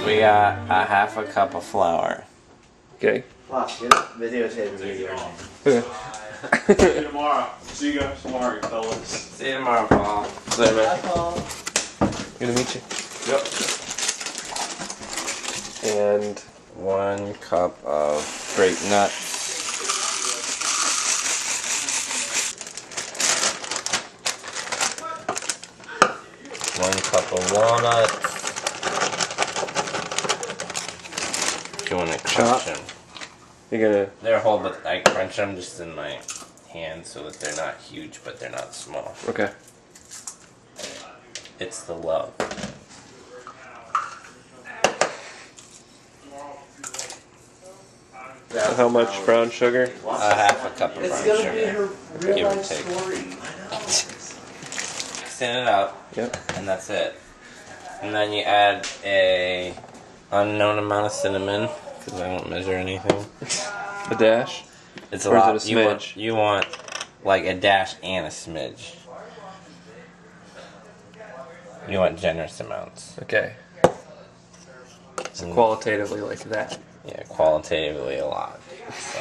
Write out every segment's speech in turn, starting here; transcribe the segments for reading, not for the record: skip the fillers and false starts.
We got a half a cup of flour. Okay. Wow, good videotape video. Okay. See you tomorrow. See you guys tomorrow, fellas. See you tomorrow, Paul. Bye, man. Paul. Good to meet you. Yep. And 1 cup of grape nuts. 1 cup of walnuts. If you want to crunch them. you're gonna. They're whole, but I crunch them just in my hand so that they're not huge, but they're not small. Okay. It's the love. How much brown sugar? A half a cup of brown It's gonna be sugar. her real Give or life take. story. Mixing it up, Yep. and that's it. And then you add a unknown amount of cinnamon, because I don't measure anything. A dash. It's a Or is lot. it a You want, smidge? you want like a dash and a smidge. You want generous amounts. Okay. So Mm. qualitatively like that. Yeah, qualitatively a lot. So,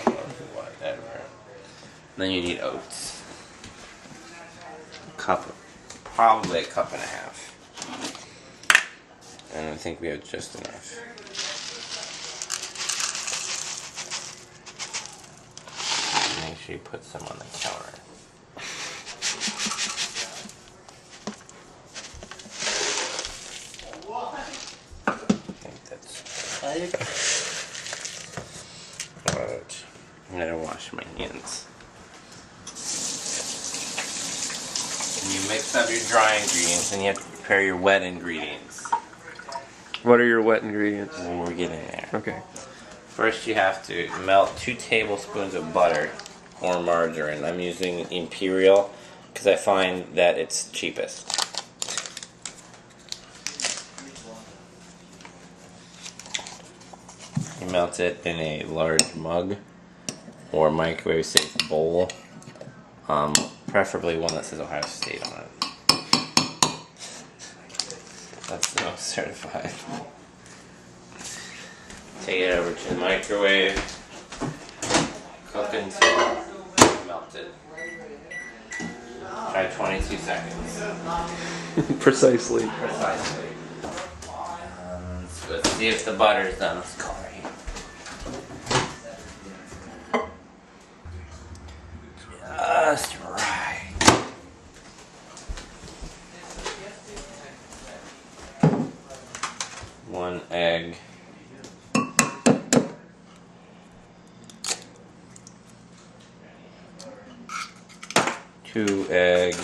whatever. Then you need oats. Probably a cup and a half. And I think we have just enough. Make sure you put some on the counter. I think that's right. I'm gonna wash my hands. And you mix up your dry ingredients, and you have to prepare your wet ingredients. What are your wet ingredients? And we're getting there. Okay. First, you have to melt 2 tablespoons of butter or margarine. I'm using Imperial because I find that it's cheapest. You melt it in a large mug or microwave safe bowl. Preferably one that says Ohio State on it. That's the most certified. Take it over to the microwave. Cook until melted. Try 22 seconds. Precisely. Precisely. So let's see if the butter's done. Let's call right here. Just right. One egg. 2 egg.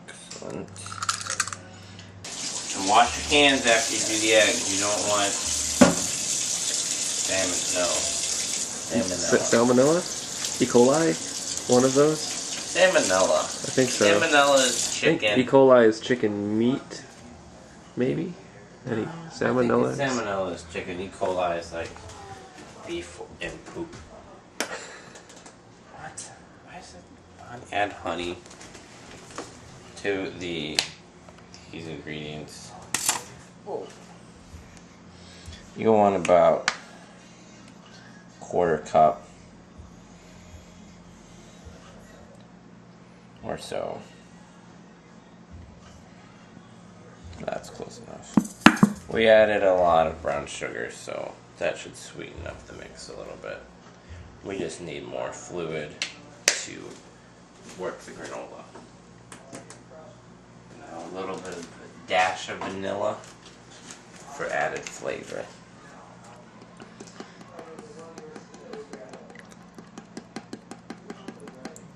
Excellent. And wash your hands after you do the eggs. You don't want Salmonella? E. coli? One of those? Salmonella. I think so. Salmonella is I think chicken. E. coli is chicken meat. Maybe? Any salmonella? Salmonella is chicken. E. coli is like beef and poop. What? Why is it? Add honey to these ingredients. Oh. You want about 1/4 cup or so. That's close enough. We added a lot of brown sugar, so that should sweeten up the mix a little bit. We just need more fluid to work the granola. Now a little bit of a dash of vanilla for added flavor.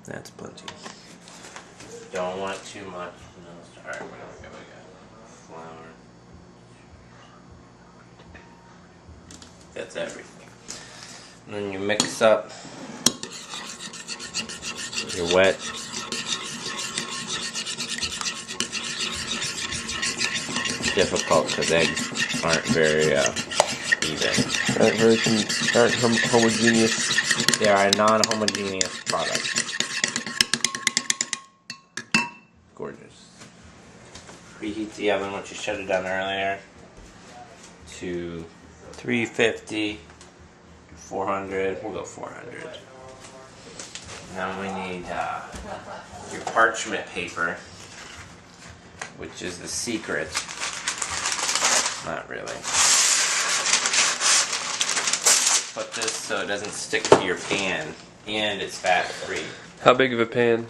That's plenty. Don't want too much. No, alright, we got flour. That's everything. And then you mix up your wet. It's difficult because eggs aren't very even. Aren't homogeneous. They are a non-homogeneous product. Gorgeous. Preheat the oven, which you should have done earlier, to 350, 400. We'll go 400. Now we need your parchment paper, which is the secret. Not really. Put this so it doesn't stick to your pan, and it's fat-free. How big of a pan?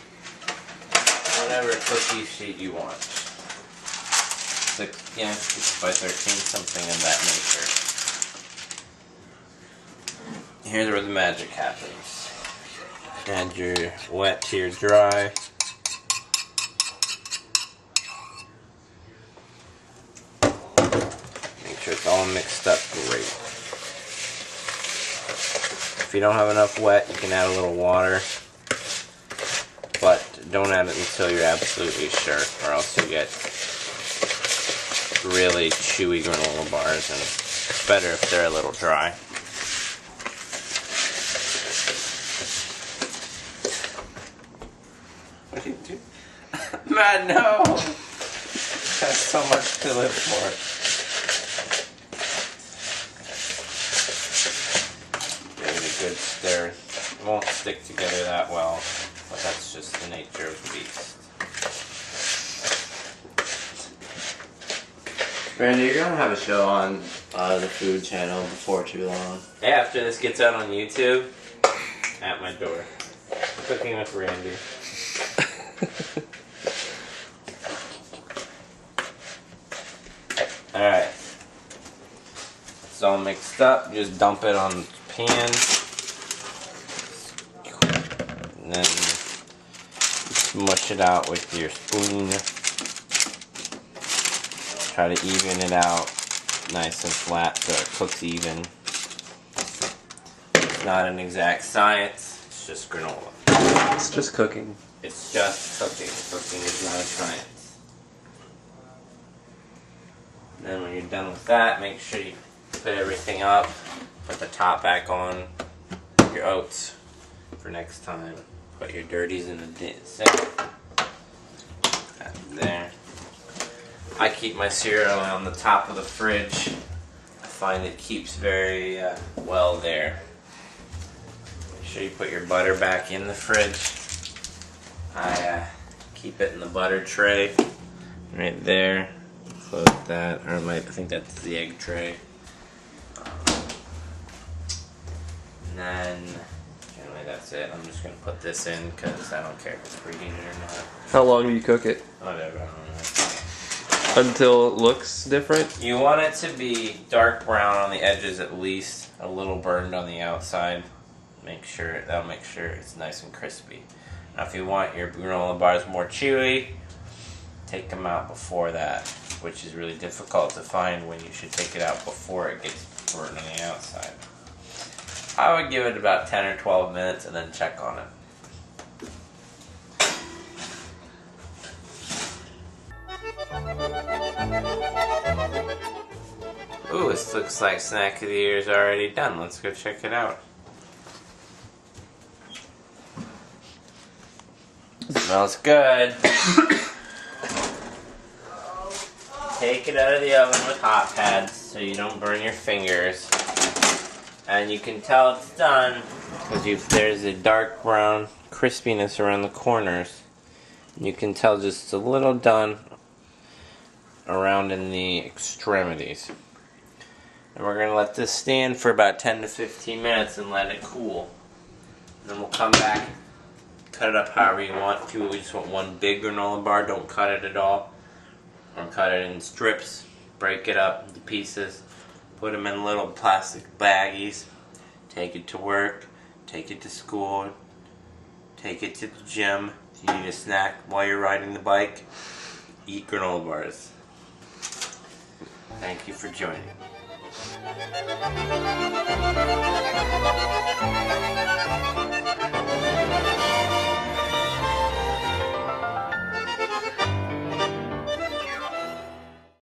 Whatever cookie sheet you want. 6 by 13, something of that nature. Here's where the magic happens. Add your wet to your dry. Make sure it's all mixed up great. If you don't have enough wet, you can add a little water. But don't add it until you're absolutely sure, or else you'll get really chewy granola bars, and it's better if they're a little dry. What do you do? Man, no! That's so much to live for. Give it a good stir. It won't stick together that well, but that's just the nature of the beast. Randy, you're gonna have a show on the food channel before too long. Yeah, after this gets out on YouTube, at my door. Cooking with Randy. Alright. It's all mixed up. Just dump it on the pan. And then smush it out with your spoon. Try to even it out nice and flat so it cooks even. It's not an exact science, it's just granola. It's just cooking. It's just cooking. Cooking is not a science. Then when you're done with that, make sure you put everything up. Put the top back on. Your oats for next time. Put your dirties in the sink. There. I keep my cereal on the top of the fridge. I find it keeps very well there. Make sure you put your butter back in the fridge. I keep it in the butter tray right there. Close that, or I think that's the egg tray. And then generally that's it. I'm just gonna put this in because I don't care if it's preheated or not. How long do you cook it? Whatever. I don't know. Until it looks different? You want it to be dark brown on the edges, at least a little burned on the outside. That'll make sure it's nice and crispy. Now if you want your granola bars more chewy, take them out before that, which is really difficult to find when you should take it out before it gets burned on the outside. I would give it about 10 or 12 minutes and then check on it. Ooh, this looks like snack of the year is already done. Let's go check it out. Smells good. Take it out of the oven with hot pads so you don't burn your fingers. And you can tell it's done because there's a dark brown crispiness around the corners. You can tell just a little done around in the extremities. And we're going to let this stand for about 10 to 15 minutes and let it cool. And then we'll come back, cut it up however you want. If you just want one big granola bar, don't cut it at all. Or cut it in strips, break it up into pieces, put them in little plastic baggies, take it to work, take it to school, take it to the gym. If you need a snack while you're riding the bike, eat granola bars. Thank you for joining.